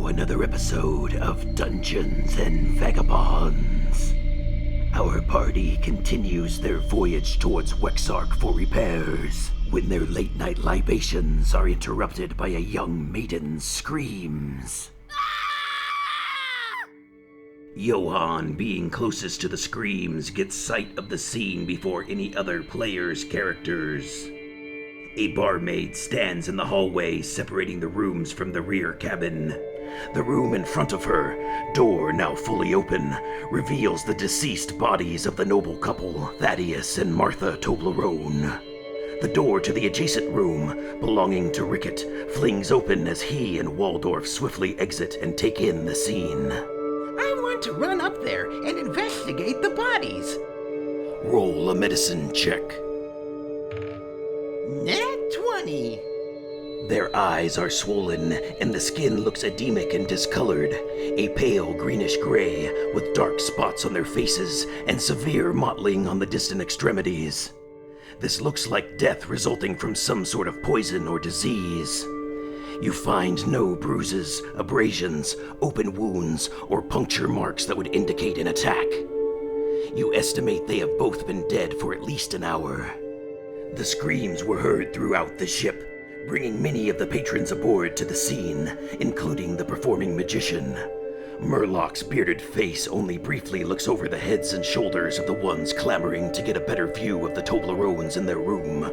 to another episode of Dungeons and Vagabonds. Our party continues their voyage towards Wexarch for repairs when their late-night libations are interrupted by a young maiden's screams. Johann, being closest to the screams, gets sight of the scene before any other player's characters. A barmaid stands in the hallway separating the rooms from the rear cabin. The room in front of her, door now fully open, reveals the deceased bodies of the noble couple, Thaddeus and Martha Toblerone. The door to the adjacent room, belonging to Rickett, flings open as he and Waldorf swiftly exit and take in the scene. I want to run up there and investigate the bodies. Roll a medicine check. Nat 20. Their eyes are swollen, and the skin looks edemic and discolored, a pale greenish gray, with dark spots on their faces and severe mottling on the distant extremities. This looks like death resulting from some sort of poison or disease. You find no bruises, abrasions, open wounds, or puncture marks that would indicate an attack. You estimate they have both been dead for at least an hour. The screams were heard throughout the ship, bringing many of the patrons aboard to the scene, including the performing magician. Merlock's bearded face only briefly looks over the heads and shoulders of the ones clamoring to get a better view of the Toblerones in their room.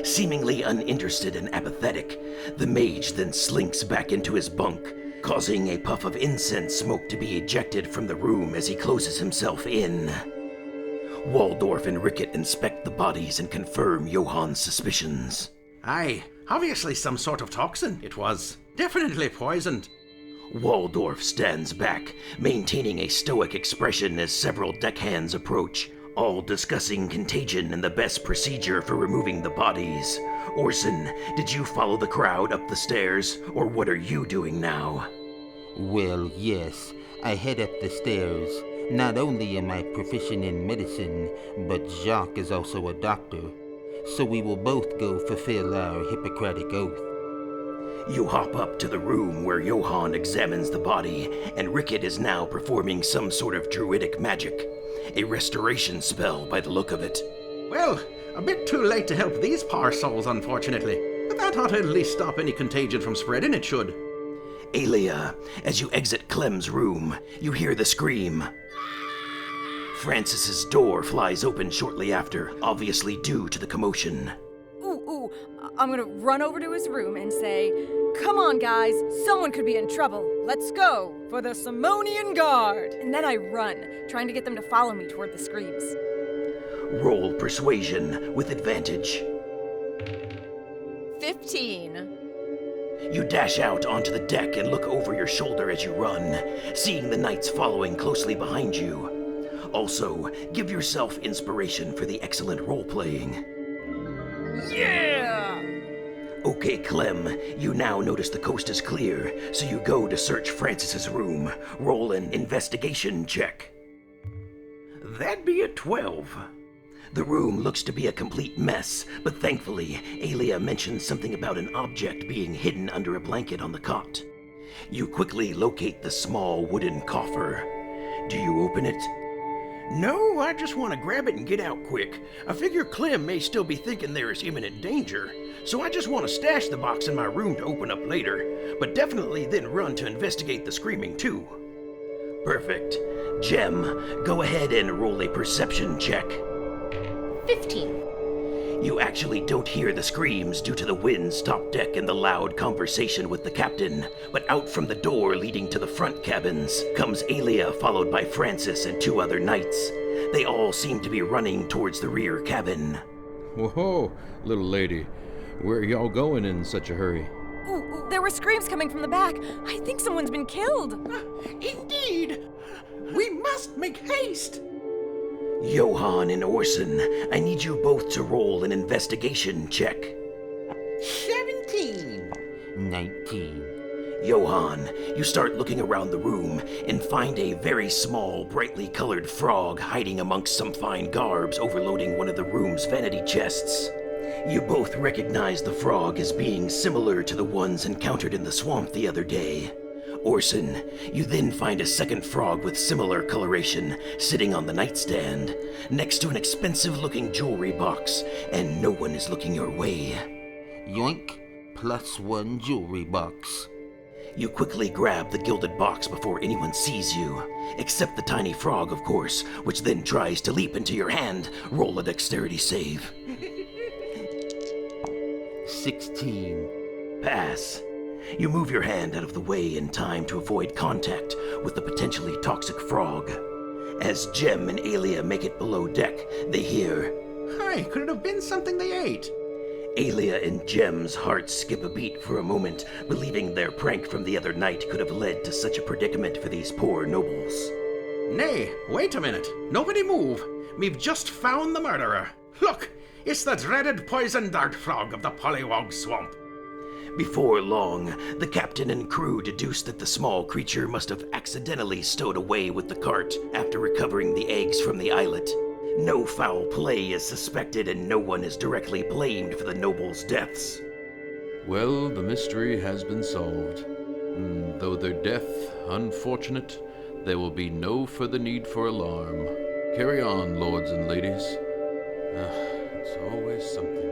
Seemingly uninterested and apathetic, the mage then slinks back into his bunk, causing a puff of incense smoke to be ejected from the room as he closes himself in. Waldorf and Rickett inspect the bodies and confirm Johann's suspicions. Aye, obviously some sort of toxin it was. Definitely poisoned. Waldorf stands back, maintaining a stoic expression as several deckhands approach, all discussing contagion and the best procedure for removing the bodies. Orson, did you follow the crowd up the stairs, or what are you doing now? Well, yes, I head up the stairs. Not only am I proficient in medicine, but Jacques is also a doctor, so we will both go fulfill our Hippocratic oath. You hop up to the room where Johann examines the body, and Rickett is now performing some sort of druidic magic. A restoration spell by the look of it. Well, a bit too late to help these poor souls, unfortunately. But that ought to at least stop any contagion from spreading, it should. Aelia, as you exit Clem's room, you hear the scream. Francis's door flies open shortly after, obviously due to the commotion. Ooh, I'm gonna run over to his room and say, "Come on, guys, someone could be in trouble. Let's go for the Simonian Guard." And then I run, trying to get them to follow me toward the screams. Roll persuasion with advantage. 15. You dash out onto the deck and look over your shoulder as you run, seeing the knights following closely behind you. Also, give yourself inspiration for the excellent role-playing. Yeah! Okay, Clem, you now notice the coast is clear, so you go to search Francis's room. Roll an investigation check. That'd be a 12. The room looks to be a complete mess, but thankfully, Aelia mentions something about an object being hidden under a blanket on the cot. You quickly locate the small wooden coffer. Do you open it? No, I just want to grab it and get out quick. I figure Clem may still be thinking there is imminent danger, so I just want to stash the box in my room to open up later, but definitely then run to investigate the screaming too. Perfect. Jem, go ahead and roll a perception check. 15. You actually don't hear the screams due to the wind's top deck and the loud conversation with the captain, but out from the door leading to the front cabins comes Aelia, followed by Francis and 2 other knights. They all seem to be running towards the rear cabin. Whoa, little lady. Where are y'all going in such a hurry? Ooh, there were screams coming from the back. I think someone's been killed. Indeed! We must make haste! Johann and Orson, I need you both to roll an investigation check. 17. 19. Johann, you start looking around the room and find a very small, brightly colored frog hiding amongst some fine garbs overloading one of the room's vanity chests. You both recognize the frog as being similar to the ones encountered in the swamp the other day. Orson, you then find a second frog with similar coloration sitting on the nightstand, next to an expensive-looking jewelry box, and no one is looking your way. Yoink, +1 jewelry box. You quickly grab the gilded box before anyone sees you, except the tiny frog, of course, which then tries to leap into your hand. Roll a dexterity save. 16. Pass. You move your hand out of the way in time to avoid contact with the potentially toxic frog. As Jem and Alia make it below deck, they hear, Hey, could it have been something they ate? Alia and Jem's hearts skip a beat for a moment, believing their prank from the other night could have led to such a predicament for these poor nobles. Nay, wait a minute. Nobody move. We've just found the murderer. Look, it's the dreaded poison dart frog of the Polliwog Swamp. Before long, the captain and crew deduced that the small creature must have accidentally stowed away with the cart after recovering the eggs from the islet. No foul play is suspected and no one is directly blamed for the nobles' deaths. Well, the mystery has been solved. Though their death unfortunate, there will be no further need for alarm. Carry on, lords and ladies. It's always something.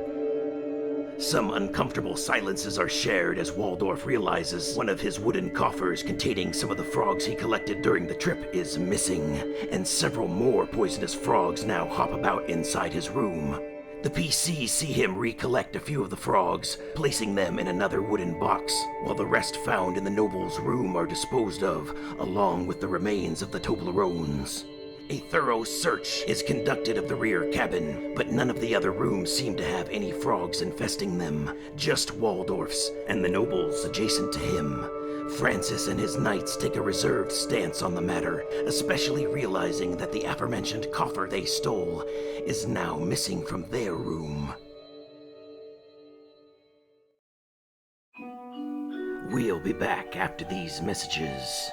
Some uncomfortable silences are shared as Waldorf realizes one of his wooden coffers containing some of the frogs he collected during the trip is missing, and several more poisonous frogs now hop about inside his room. The PCs see him recollect a few of the frogs, placing them in another wooden box, while the rest found in the noble's room are disposed of, along with the remains of the Toblerones. A thorough search is conducted of the rear cabin, but none of the other rooms seem to have any frogs infesting them, just Waldorf's and the nobles adjacent to him. Francis and his knights take a reserved stance on the matter, especially realizing that the aforementioned coffer they stole is now missing from their room. We'll be back after these messages.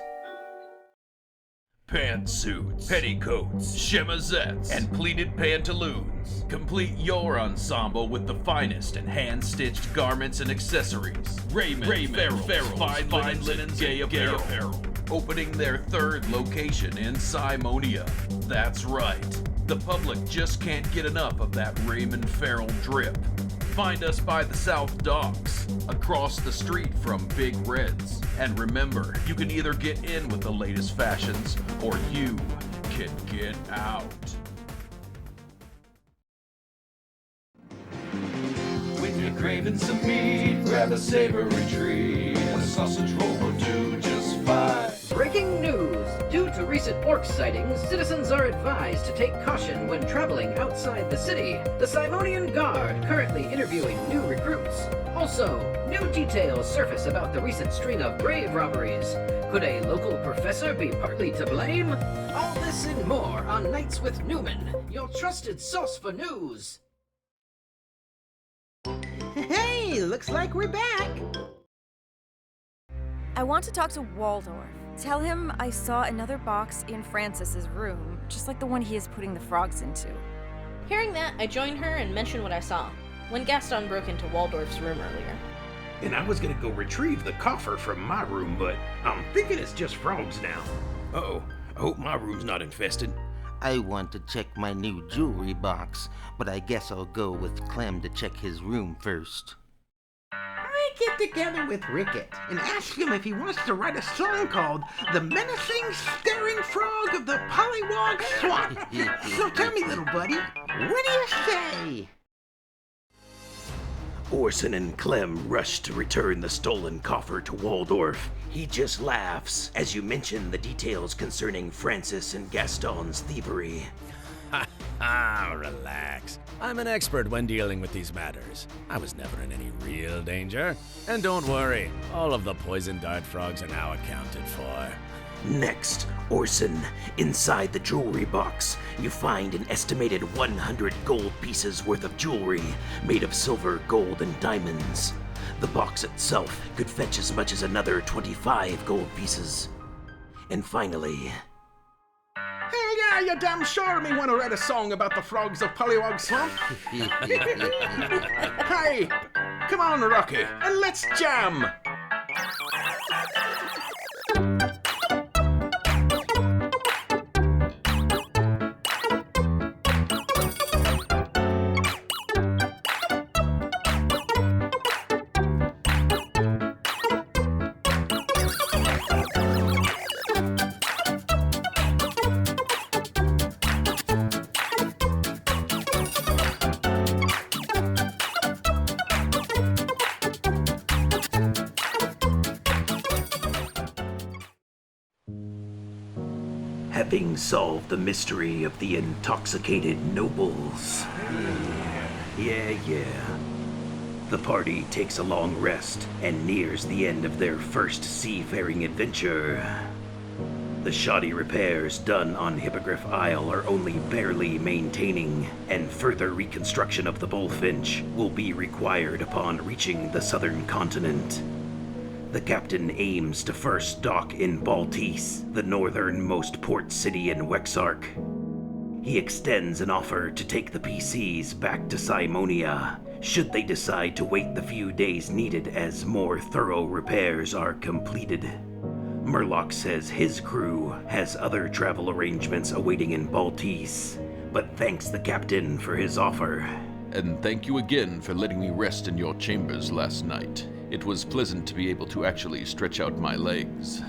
Pantsuits, petticoats, chemisettes, and pleated pantaloons. Complete your ensemble with the finest and hand-stitched garments and accessories. Raymond, Farrell's fine linens, gay apparel. Opening their third location in Simonia. That's right. The public just can't get enough of that Raymond Farrell drip. Find us by the South Docks, across the street from Big Red's. And remember, you can either get in with the latest fashions, or you can get out. When you're craving some meat, grab a savory treat. A sausage roll will do just fine. Breaking news! Due to recent orc sightings, citizens are advised to take caution when traveling outside the city. The Simonian Guard currently interviewing new recruits. Also, new details surface about the recent string of grave robberies. Could a local professor be partly to blame? All this and more on Nights with Newman, your trusted source for news. Hey, looks like we're back. I want to talk to Waldorf. Tell him I saw another box in Francis's room, just like the one he is putting the frogs into. Hearing that, I joined her and mentioned what I saw when Gaston broke into Waldorf's room earlier. And I was gonna go retrieve the coffer from my room, but I'm thinking it's just frogs now. Uh-oh, I hope my room's not infested. I want to check my new jewelry box, but I guess I'll go with Clem to check his room first. I get together with Rickett and ask him if he wants to write a song called The Menacing Staring Frog of the Polliwog Swamp. So tell me, little buddy, what do you say? Orson and Clem rush to return the stolen coffer to Waldorf. He just laughs as you mention the details concerning Francis and Gaston's thievery. Relax. I'm an expert when dealing with these matters. I was never in any real danger. And don't worry, all of the poison dart frogs are now accounted for. Next, Orson, inside the jewelry box, you find an estimated 100 gold pieces worth of jewelry made of silver, gold, and diamonds. The box itself could fetch as much as another 25 gold pieces. And finally... Hell yeah, you damn sure me want to write a song about the frogs of Polliwog Swamp. Hey, come on, Rocky, and let's jam. Having solved the mystery of the intoxicated nobles. Yeah. The party takes a long rest and nears the end of their first seafaring adventure. The shoddy repairs done on Hippogriff Isle are only barely maintaining, and further reconstruction of the Bullfinch will be required upon reaching the southern continent. The captain aims to first dock in Bahl'Tise, the northernmost port city in Wexarch. He extends an offer to take the PCs back to Simonia, should they decide to wait the few days needed as more thorough repairs are completed. Merlock says his crew has other travel arrangements awaiting in Bahl'Tise, but thanks the captain for his offer. And thank you again for letting me rest in your chambers last night. It was pleasant to be able to actually stretch out my legs.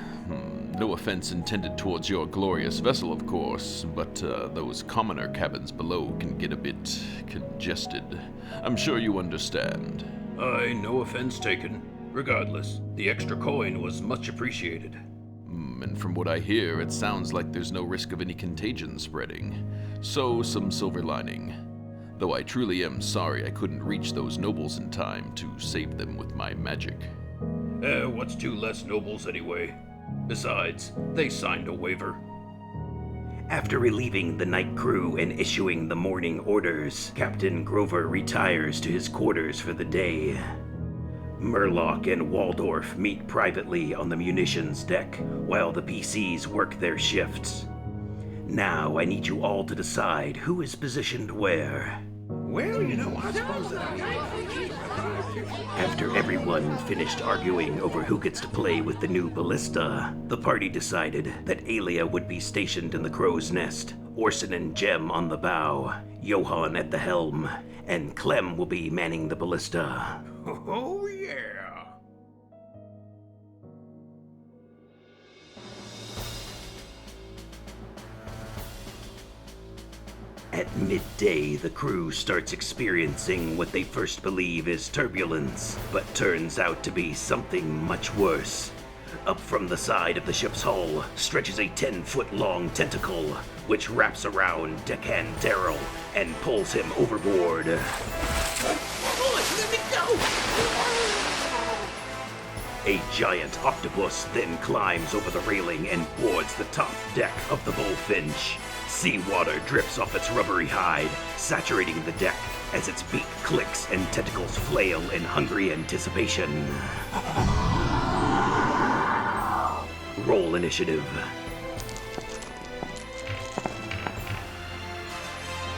No offense intended towards your glorious vessel, of course, but those commoner cabins below can get a bit congested. I'm sure you understand. Aye, no offense taken. Regardless, the extra coin was much appreciated. And from what I hear, it sounds like there's no risk of any contagion spreading. So, some silver lining. Though I truly am sorry I couldn't reach those nobles in time to save them with my magic. What's two less nobles anyway? Besides, they signed a waiver. After relieving the night crew and issuing the morning orders, Captain Grover retires to his quarters for the day. Merlock and Waldorf meet privately on the munitions deck while the PCs work their shifts. Now I need you all to decide who is positioned where. Well, I suppose that After everyone finished arguing over who gets to play with the new ballista, the party decided that Alia would be stationed in the crow's nest, Orson and Jem on the bow, Johann at the helm, and Clem will be manning the ballista. Oh, yeah. At midday, the crew starts experiencing what they first believe is turbulence, but turns out to be something much worse. Up from the side of the ship's hull stretches a 10-foot-long tentacle, which wraps around Deckhand Darrell and pulls him overboard. Let me go! A giant octopus then climbs over the railing and boards the top deck of the Bullfinch. Seawater drips off its rubbery hide, saturating the deck as its beak clicks and tentacles flail in hungry anticipation. Roll initiative.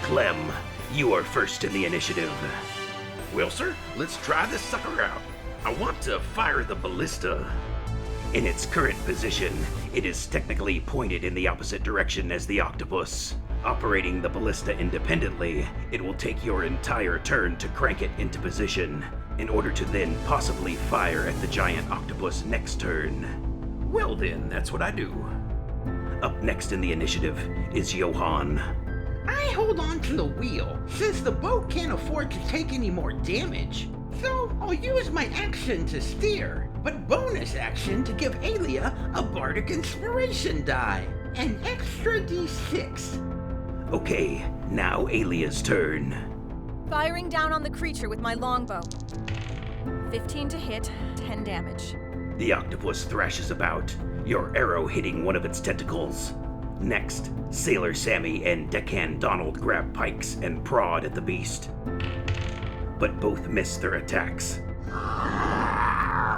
Clem, you are first in the initiative. Well, sir, let's try this sucker out. I want to fire the ballista. In its current position, it is technically pointed in the opposite direction as the octopus. Operating the ballista independently, it will take your entire turn to crank it into position, in order to then possibly fire at the giant octopus next turn. Well then, that's what I do. Up next in the initiative is Johann. I hold on to the wheel, since the boat can't afford to take any more damage. So I'll use my action to steer, but bonus action to give Alia a bardic inspiration die. An extra d6. Okay, now Alia's turn. Firing down on the creature with my longbow. 15 to hit, 10 damage. The octopus thrashes about, your arrow hitting one of its tentacles. Next, Sailor Sammy and Deckhand Donald grab pikes and prod at the beast, but both miss their attacks.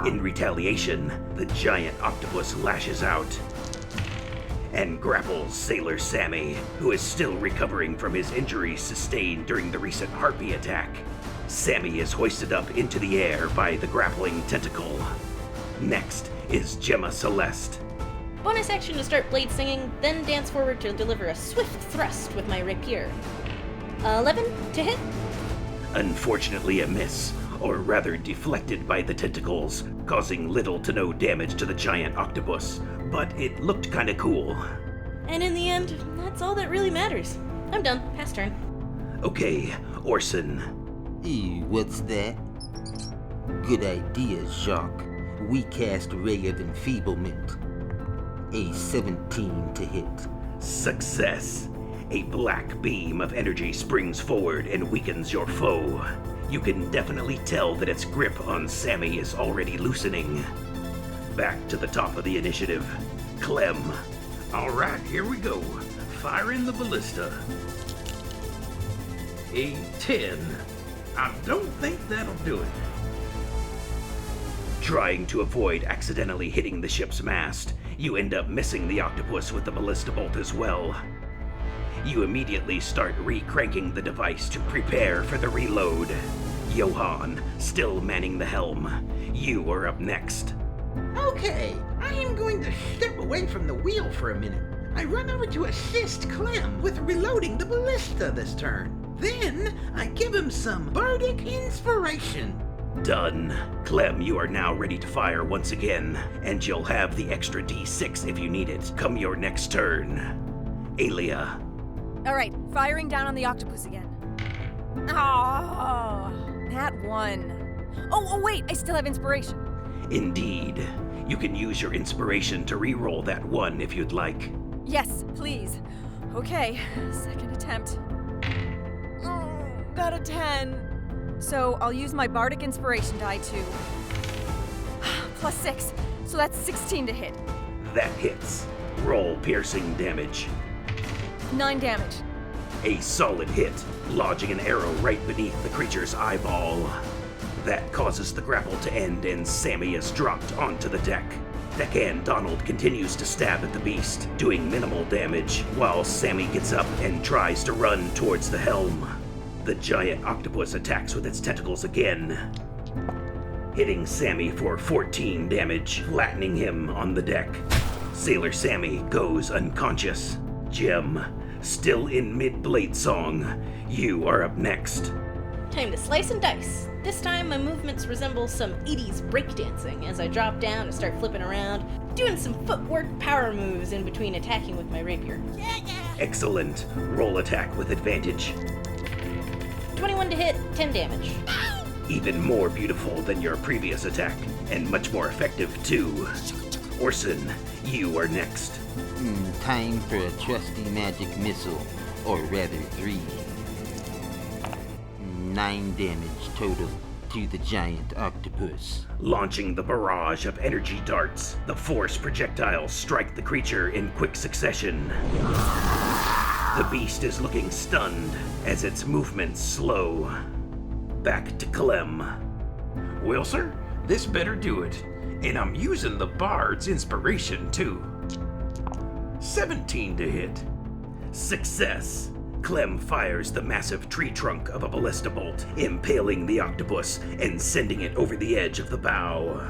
In retaliation, the giant octopus lashes out and grapples Sailor Sammy, who is still recovering from his injuries sustained during the recent harpy attack. Sammy is hoisted up into the air by the grappling tentacle. Next is Gemma Celeste. Bonus action to start blade singing, then dance forward to deliver a swift thrust with my rapier. 11 to hit? Unfortunately a miss, or rather deflected by the tentacles, causing little to no damage to the giant octopus, but it looked kinda cool. And in the end, that's all that really matters. I'm done. Pass turn. Okay, Orson. Ew, what's that? Good idea, Jacques. We cast Ray of Enfeeblement. A 17 to hit. Success. A black beam of energy springs forward and weakens your foe. You can definitely tell that its grip on Sammy is already loosening. Back to the top of the initiative. Clem. All right, here we go. Firing the ballista. A 10. I don't think that'll do it. Trying to avoid accidentally hitting the ship's mast, you end up missing the octopus with the ballista bolt as well. You immediately start re-cranking the device to prepare for the reload. Johann, still manning the helm. You are up next. Okay, I am going to step away from the wheel for a minute. I run over to assist Clem with reloading the ballista this turn. Then, I give him some bardic inspiration. Done. Clem, you are now ready to fire once again, and you'll have the extra D6 if you need it. Come your next turn. Alia. All right, firing down on the octopus again. Oh, that one. Oh, wait, I still have inspiration. Indeed. You can use your inspiration to re-roll that one if you'd like. Yes, please. Okay, second attempt. Oh, got a 10. So I'll use my bardic inspiration die to plus 6, so that's 16 to hit. That hits. Roll piercing damage. 9 damage. A solid hit, lodging an arrow right beneath the creature's eyeball. That causes the grapple to end and Sammy is dropped onto the deck. Deckhand Donald continues to stab at the beast, doing minimal damage, while Sammy gets up and tries to run towards the helm. The giant octopus attacks with its tentacles again, hitting Sammy for 14 damage, flattening him on the deck. Sailor Sammy goes unconscious. Jem, still in mid-blade song, you are up next. Time to slice and dice. This time my movements resemble some 80s breakdancing as I drop down and start flipping around, doing some footwork power moves in between attacking with my rapier. Excellent. Roll attack with advantage. 21 to hit, 10 damage. Even more beautiful than your previous attack, and much more effective too. Orson, you are next. Time for a trusty magic missile, or rather 3. 9 damage total to the giant octopus. Launching the barrage of energy darts, the force projectiles strike the creature in quick succession. The beast is looking stunned as its movements slow. Back to Clem. Well, sir, this better do it. And I'm using the bard's inspiration, too. 17 to hit. Success. Clem fires the massive tree trunk of a ballista bolt, impaling the octopus and sending it over the edge of the bow.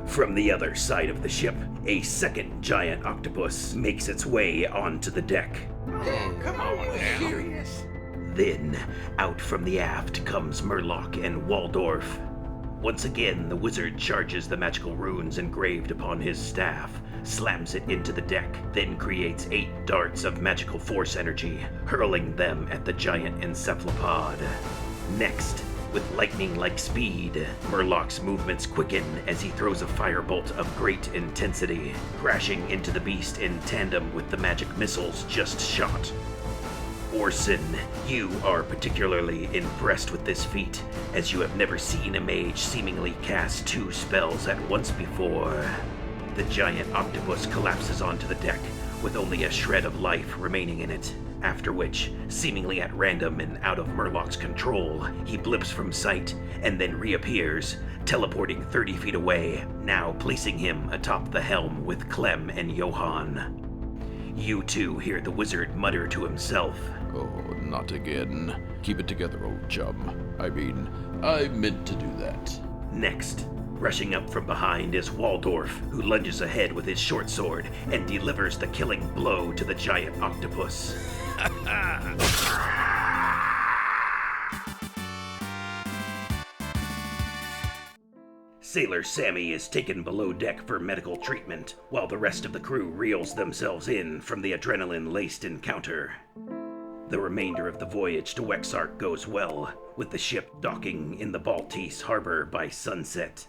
From the other side of the ship, a second giant octopus makes its way onto the deck. Oh, come on, serious. Then, out from the aft comes Merlock and Waldorf. Once again, the wizard charges the magical runes engraved upon his staff, slams it into the deck, then creates 8 darts of magical force energy, hurling them at the giant encephalopod. Next, with lightning-like speed, Merlock's movements quicken as he throws a firebolt of great intensity, crashing into the beast in tandem with the magic missiles just shot. Orson, you are particularly impressed with this feat, as you have never seen a mage seemingly cast 2 spells at once before. The giant octopus collapses onto the deck, with only a shred of life remaining in it, after which, seemingly at random and out of Merlock's control, he blips from sight and then reappears, teleporting 30 feet away, now placing him atop the helm with Clem and Johann. You two hear the wizard mutter to himself. Oh, not again. Keep it together, old chum. I meant to do that. Next, rushing up from behind is Waldorf, who lunges ahead with his short sword and delivers the killing blow to the giant octopus. Sailor Sammy is taken below deck for medical treatment, while the rest of the crew reels themselves in from the adrenaline-laced encounter. The remainder of the voyage to Wexarch goes well, with the ship docking in the Bahl'Tise harbor by sunset.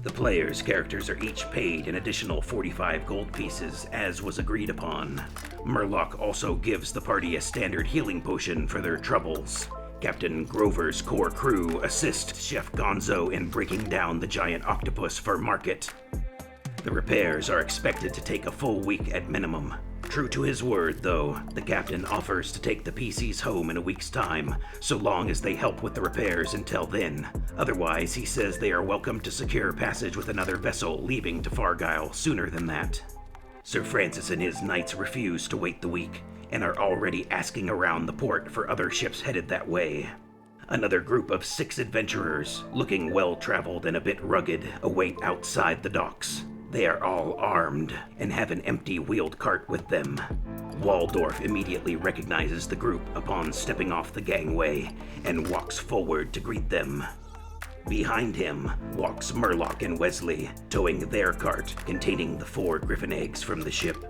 The players' characters are each paid an additional 45 gold pieces, as was agreed upon. Merlock also gives the party a standard healing potion for their troubles. Captain Grover's core crew assist Chef Gonzo in breaking down the giant octopus for market. The repairs are expected to take a full week at minimum. True to his word, though, the captain offers to take the PCs home in a week's time, so long as they help with the repairs until then. Otherwise, he says they are welcome to secure passage with another vessel leaving to Fargyle sooner than that. Sir Francis and his knights refuse to wait the week, and are already asking around the port for other ships headed that way. Another group of 6 adventurers, looking well-traveled and a bit rugged, await outside the docks. They are all armed and have an empty wheeled cart with them. Waldorf immediately recognizes the group upon stepping off the gangway and walks forward to greet them. Behind him walks Merlock and Wesley, towing their cart containing the 4 griffin eggs from the ship.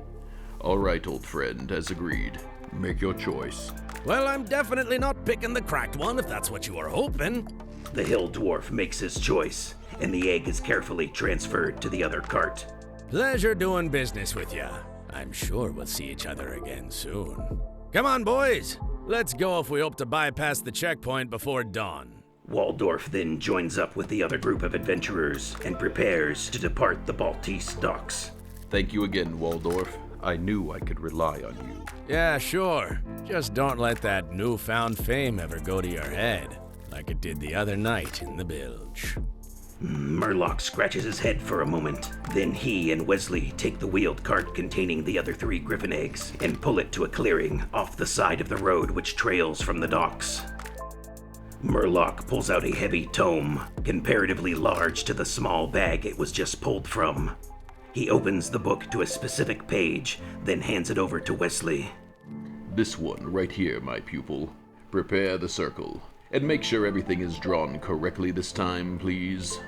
All right, old friend, as agreed. Make your choice. Well, I'm definitely not picking the cracked one if that's what you were hoping. The hill dwarf makes his choice, and the egg is carefully transferred to the other cart. Pleasure doing business with ya. I'm sure we'll see each other again soon. Come on, boys. Let's go if we hope to bypass the checkpoint before dawn. Waldorf then joins up with the other group of adventurers and prepares to depart the Bahl'Tise docks. Thank you again, Waldorf. I knew I could rely on you. Yeah, sure. Just don't let that newfound fame ever go to your head, like it did the other night in the bilge. Merlock scratches his head for a moment. Then he and Wesley take the wheeled cart containing the other 3 griffin eggs and pull it to a clearing off the side of the road which trails from the docks. Merlock pulls out a heavy tome, comparatively large to the small bag it was just pulled from. He opens the book to a specific page, then hands it over to Wesley. This one right here, my pupil. Prepare the circle, and make sure everything is drawn correctly this time, please.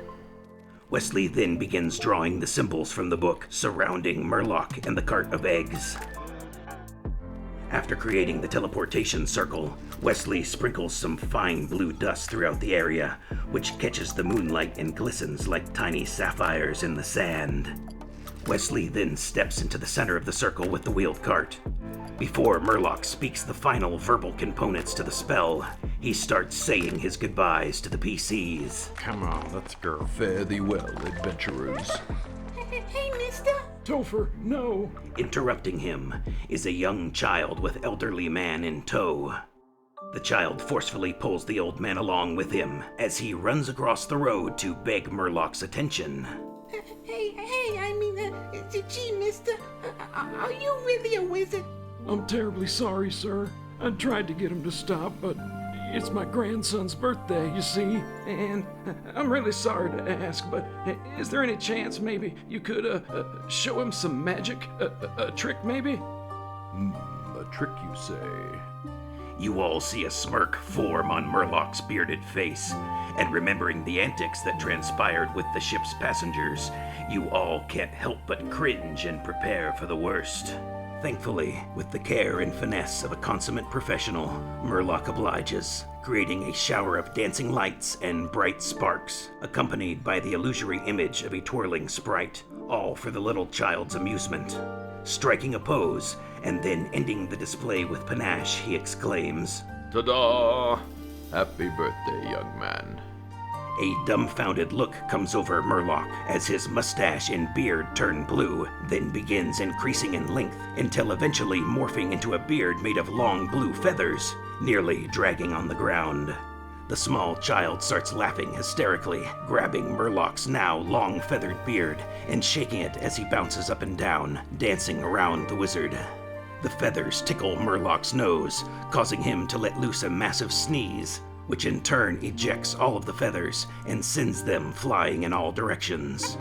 Wesley then begins drawing the symbols from the book surrounding Merlock and the cart of eggs. After creating the teleportation circle, Wesley sprinkles some fine blue dust throughout the area, which catches the moonlight and glistens like tiny sapphires in the sand. Wesley then steps into the center of the circle with the wheeled cart. Before Merlock speaks the final verbal components to the spell, he starts saying his goodbyes to the PCs. Come on, let's go. Fare thee well, adventurers. Hey, mister. Topher, no. Interrupting him is a young child with elderly man in tow. The child forcefully pulls the old man along with him as he runs across the road to beg Merlock's attention. Gee, mister, are you really a wizard? I'm terribly sorry, sir. I tried to get him to stop, but it's my grandson's birthday, you see. And I'm really sorry to ask, but is there any chance maybe you could show him some magic? A trick, maybe? A trick, you say? You all see a smirk form on Merlock's bearded face, and remembering the antics that transpired with the ship's passengers, you all can't help but cringe and prepare for the worst. Thankfully, with the care and finesse of a consummate professional, Merlock obliges, creating a shower of dancing lights and bright sparks, accompanied by the illusory image of a twirling sprite, all for the little child's amusement. Striking a pose, and then ending the display with panache, he exclaims, Ta-da! Happy birthday, young man. A dumbfounded look comes over Merlock as his mustache and beard turn blue, then begins increasing in length until eventually morphing into a beard made of long blue feathers, nearly dragging on the ground. The small child starts laughing hysterically, grabbing Merlock's now long feathered beard and shaking it as he bounces up and down, dancing around the wizard. The feathers tickle Merlock's nose, causing him to let loose a massive sneeze, which in turn ejects all of the feathers and sends them flying in all directions.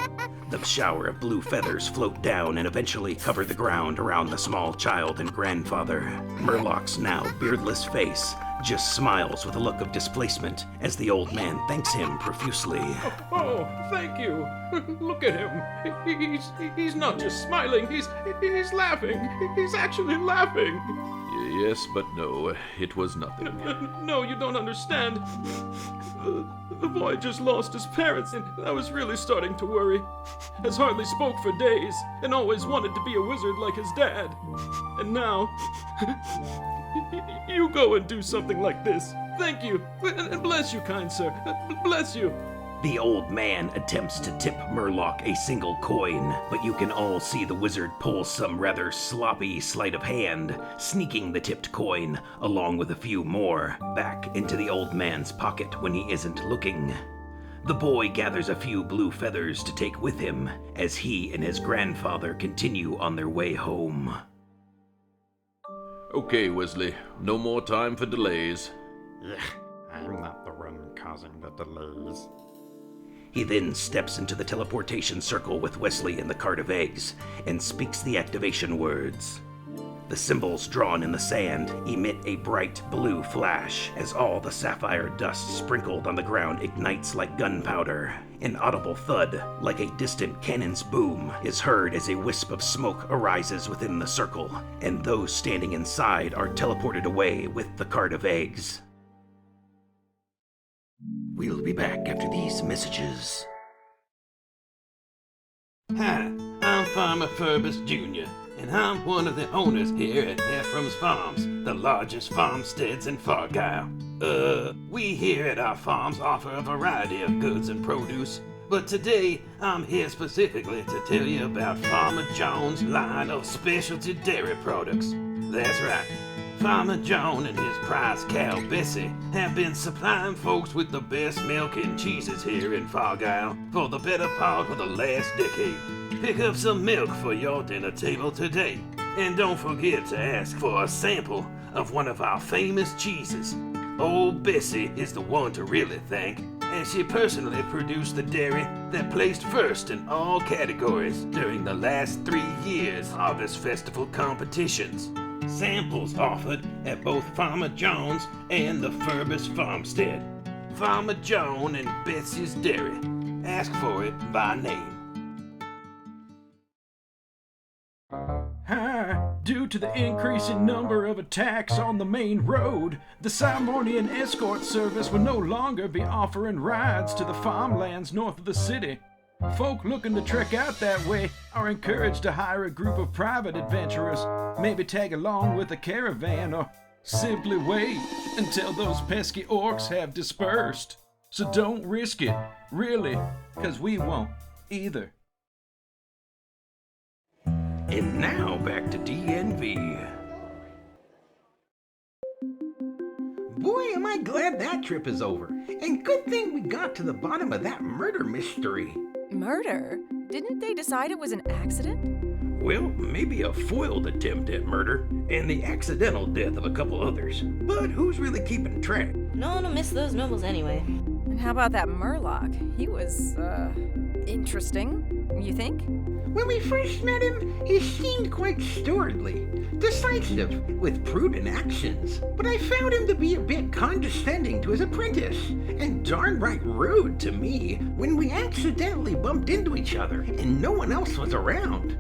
The shower of blue feathers float down and eventually cover the ground around the small child and grandfather. Merlock's now beardless face just smiles with a look of displacement as the old man thanks him profusely. Oh, thank you. Look at him. He's not just smiling, he's laughing. He's actually laughing. Yes, but no, it was nothing. No, you don't understand. The boy just lost his parents, and I was really starting to worry. Has hardly spoke for days, and always wanted to be a wizard like his dad. And now, you go and do something like this. Thank you, and bless you, kind sir. Bless you. The old man attempts to tip Merlock a single coin, but you can all see the wizard pull some rather sloppy sleight of hand, sneaking the tipped coin, along with a few more, back into the old man's pocket when he isn't looking. The boy gathers a few blue feathers to take with him, as he and his grandfather continue on their way home. Okay, Wesley, no more time for delays. Yeah, I'm not the one causing the delays. He then steps into the teleportation circle with Wesley and the cart of eggs, and speaks the activation words. The symbols drawn in the sand emit a bright blue flash as all the sapphire dust sprinkled on the ground ignites like gunpowder. An audible thud, like a distant cannon's boom, is heard as a wisp of smoke arises within the circle, and those standing inside are teleported away with the cart of eggs. We'll be back after these messages. Hi, I'm Farmer Furbus Jr., and I'm one of the owners here at Ephraim's Farms, the largest farmsteads in Fargyle. We here at our farms offer a variety of goods and produce, but today I'm here specifically to tell you about Farmer John's line of specialty dairy products. That's right. Farmer John and his prize cow Bessie have been supplying folks with the best milk and cheeses here in Fargyle for the better part of the last decade. Pick up some milk for your dinner table today, and don't forget to ask for a sample of one of our famous cheeses. Old Bessie is the one to really thank, and she personally produced the dairy that placed first in all categories during the last 3 years' Harvest Festival competitions. Samples offered at both Farmer John's and the Furbus Farmstead. Farmer John and Betsy's Dairy. Ask for it by name. Hi, due to the increasing number of attacks on the main road, the Simonian Escort Service will no longer be offering rides to the farmlands north of the city. Folk looking to trek out that way are encouraged to hire a group of private adventurers, maybe tag along with a caravan, or simply wait until those pesky orcs have dispersed. So don't risk it, really, 'cause we won't either. And now back to DNV. Boy, am I glad that trip is over. And good thing we got to the bottom of that murder mystery. Murder? Didn't they decide it was an accident? Well, maybe a foiled attempt at murder, and the accidental death of a couple others. But who's really keeping track? No one will miss those nobles anyway. And how about that Merlock? He was, interesting, you think? When we first met him, he seemed quite stewardly, decisive, with prudent actions. But I found him to be a bit condescending to his apprentice, and darn right rude to me when we accidentally bumped into each other and no one else was around.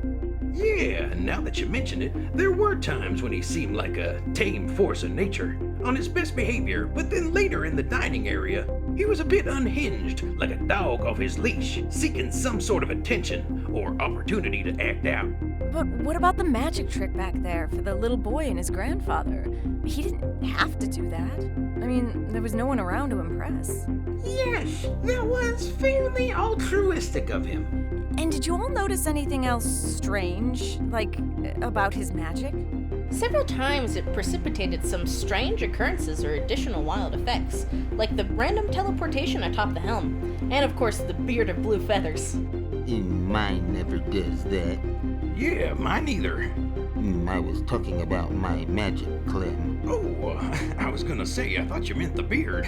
Yeah, now that you mention it, there were times when he seemed like a tame force of nature, on his best behavior, but then later in the dining area, he was a bit unhinged, like a dog off his leash, seeking some sort of attention or opportunity to act out. But what about the magic trick back there for the little boy and his grandfather? He didn't have to do that. I mean, there was no one around to impress. Yes, that was fairly altruistic of him. And did you all notice anything else strange, like, about his magic? Several times it precipitated some strange occurrences or additional wild effects, like the random teleportation atop the helm, and of course the beard of blue feathers. Mine never does that. Yeah, mine either. I was talking about my magic, Clem. Oh, I was gonna say, I thought you meant the beard.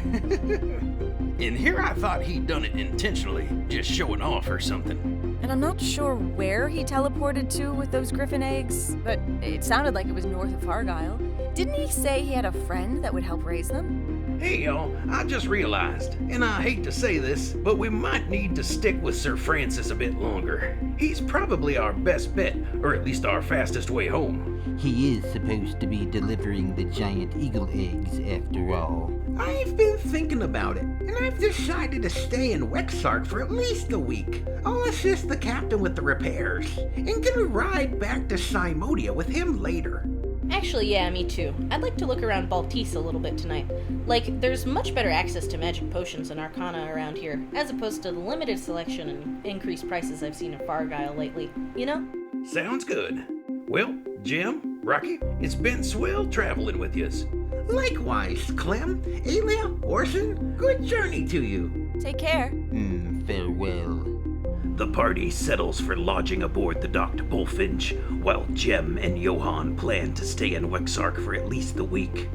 And here I thought he'd done it intentionally, just showing off or something. And I'm not sure where he teleported to with those griffin eggs, but it sounded like it was north of Argyle. Didn't he say he had a friend that would help raise them? Hey y'all, I just realized, and I hate to say this, but we might need to stick with Sir Francis a bit longer. He's probably our best bet, or at least our fastest way home. He is supposed to be delivering the giant eagle eggs after all. I've been thinking about it, and I've decided to stay in Wexarch for at least a week. I'll assist the captain with the repairs, and get a ride back to Simonia with him later. Actually, yeah, me too. I'd like to look around Bahl'Tise a little bit tonight. Like, there's much better access to magic potions and arcana around here, as opposed to the limited selection and increased prices I've seen in Fargyle lately. You know? Sounds good. Well, Jim, Rocky, it's been swell traveling with yous. Likewise, Clem, Alia, Orson, good journey to you. Take care. Farewell. The party settles for lodging aboard the docked Bullfinch, while Jem and Johann plan to stay in Wexarch for at least the week.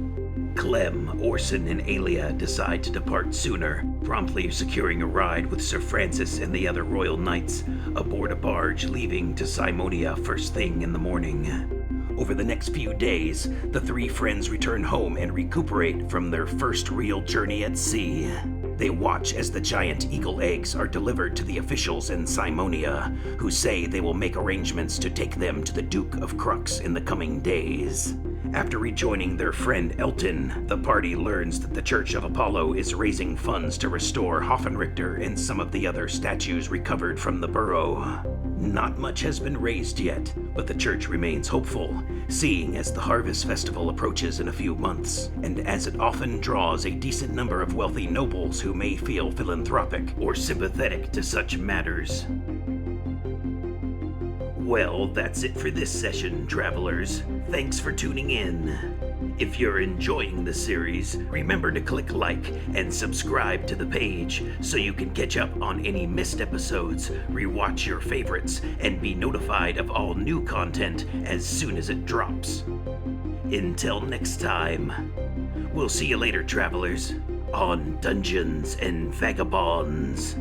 Clem, Orson, and Alia decide to depart sooner, promptly securing a ride with Sir Francis and the other royal knights aboard a barge leaving to Simonia first thing in the morning. Over the next few days, the three friends return home and recuperate from their first real journey at sea. They watch as the giant eagle eggs are delivered to the officials in Simonia, who say they will make arrangements to take them to the Duke of Crux in the coming days. After rejoining their friend Elton, the party learns that the Church of Apollo is raising funds to restore Hoffenrichter and some of the other statues recovered from the burrow. Not much has been raised yet, but the church remains hopeful, seeing as the Harvest Festival approaches in a few months, and as it often draws a decent number of wealthy nobles who may feel philanthropic or sympathetic to such matters. Well, that's it for this session, travelers. Thanks for tuning in. If you're enjoying the series, remember to click like and subscribe to the page so you can catch up on any missed episodes, rewatch your favorites, and be notified of all new content as soon as it drops. Until next time, we'll see you later, travelers, on Dungeons and Vagabonds.